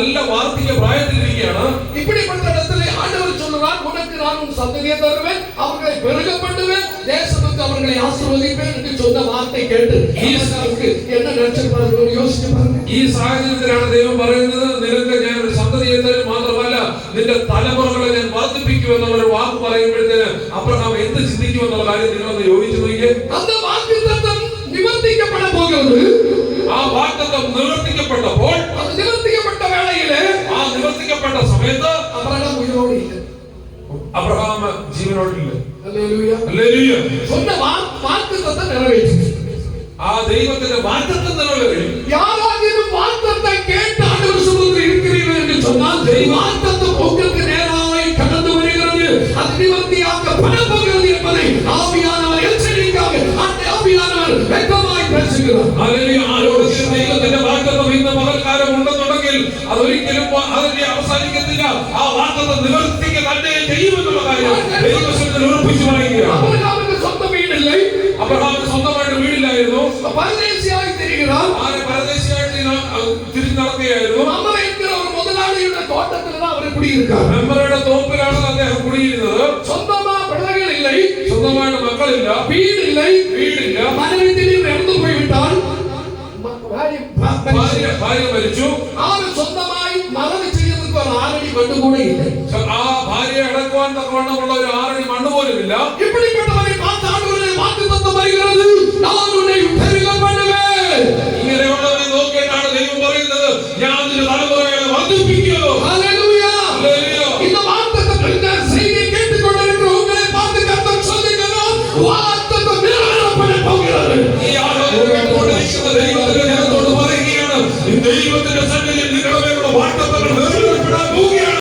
നല്ല വാർദ്ധക്യ പ്രായത്തിലിരിക്കുകയാണ്. இப்படிப்பட்ட இடத்துல ஆண்டவர் சொல்றார், உனக்கு நான் உன் சந்ததியை தருவேன், அவர்களை பெருக பண்ணுவேன், தேசத்துக்கு அவர்களை ஆசீர்வதிப்பேன் என்று சொன்ன வார்த்தை கேட்டு ஈசாக்கு என்ன நினைச்சிருப்பாரு யோசிச்சு பாருங்க. ഈ സാഹചര്യത്തിലാണ് ദൈവം പറയുന്നത്, നിനക്ക് ഞാൻ ഒരു സന്തതിയെ തരും, മാത്രമല്ല നിന്റെ തലമുറകളെ ഞാൻ വർദ്ധിപ്പിക്കുമെന്നുള്ള വാക്ക് പറയുമ്പോഴത്തേന് അബ്രഹാം എന്ത് ചിന്തിക്കുമെന്നുള്ള കാര്യം നിങ്ങളൊന്ന് യോജിച്ചു നോക്കിയേ. அந்த வாக்குத்தத்தம் நிவர்த்திக்கப்பட போகிறது. ആ വാഗ്ദത്തം നിവർത്തിക്കപ്പെട്ടപ്പോൾ, അത് നിവർത്തിക്കപ്പെട്ട വേളയിലെ, ആ നിവർത്തിക്കപ്പെട്ട സമയത്ത് അബ്രഹാം ഉയരോടെ ഇല്ല. അബ്രഹാം ജീവനോടില്ല. ഹല്ലേലൂയ. ഹല്ലേലൂയ. சொன்ன வாக்குத்தத்தம் நிறைவேற்றி. ആ ദൈവത്തിന്റെ വാഗ്ദത്തം നിറവേറി. யாராகிலும் வாக்குத்தத்தை கேட்டு ஆண்டவர் சமூகத்தில் இருக்கிறீர்கள் என்று சொன்னால், வாக்குத்தத்தம் உங்களுக்கு நேராய் கடந்து வருகிறது, அது நிவர்த்தியாக்கப்பட போகிறது என்பதை ஆவியானவர் எச்சரிக்கையாக ஆவியானவர் വ്യക്തമായി பேசுகிறார். ഹല്ലേലൂയ. ആരോട് ദൈവത്തിന്റെ വാഗ്ദത്തം ഇന്ന് പകൽക്കാലം ഉണ്ടെന്നുണ്ടെങ്കിൽ അതൊരിക്കലും അതിന്റെ അവസാനിക്കത്തില്ല. ആ വാഗ്ദത്തം നിവർത്തിക്കുക തന്നെ ചെയ്യുമെന്നുള്ള കാര്യം ദൈവവചനത്തിൽ ഉറപ്പിച്ചു പറയുകയാണ്. അബ്രഹാമിന് സ്വന്തം വീടില്ലേ? അബ്രഹാമിന് സ്വന്തമായിട്ട് വീടില്ലായിരുന്നു. പരദേശിയായി തിരിகிறார். പരദേശിയായിട്ട് തിരിഞ്ഞു നടക്കുകയായിരുന്നു. മമ്മ എன்கிற ഒരു മുതലാളിയുടെ തോട്ടത്തിലാണ് അവർ കുടിയിരിക്കാർ. മെമ്പറുടെ തോപ്പിലാണ് അദ്ദേഹം കുടിയിരുന്നത്. സ്വന്തമായ പിള്ളകളില്ലേ, സ്വന്തമായിട്ട് മക്കളില്ല, വീടില്ല, മനവിൽ ഇറന്നു പോയിവിട്ടാൽ ഭാര്യ മരിച്ചു. അവന് സ്വന്തമായി മറവ് ചെയ്യുന്നതിന് ഒരു ആറടി മണ്ണ് കൂടെ ഇല്ല. ആ ഭാര്യയെ അടക്കുവാൻ തക്കവണ്ണമുള്ള ഒരു 6 അടി മണ്ണ് പോലും ഇല്ല. ഇപ്പോഴപ്പെട്ടവരെ വാഗ്ദത്തം വരുகிறது, ഞാൻ ഉന്നെ പെരുക பண்ணுவேன். ഇങ്ങനെയുള്ളവരെ നോക്കിയിട്ടാണ് ദൈവം പറയുന്നത്, ഞാൻ നിന്റെ തലമുറകളെ വർദ്ധിപ്പിക്കും.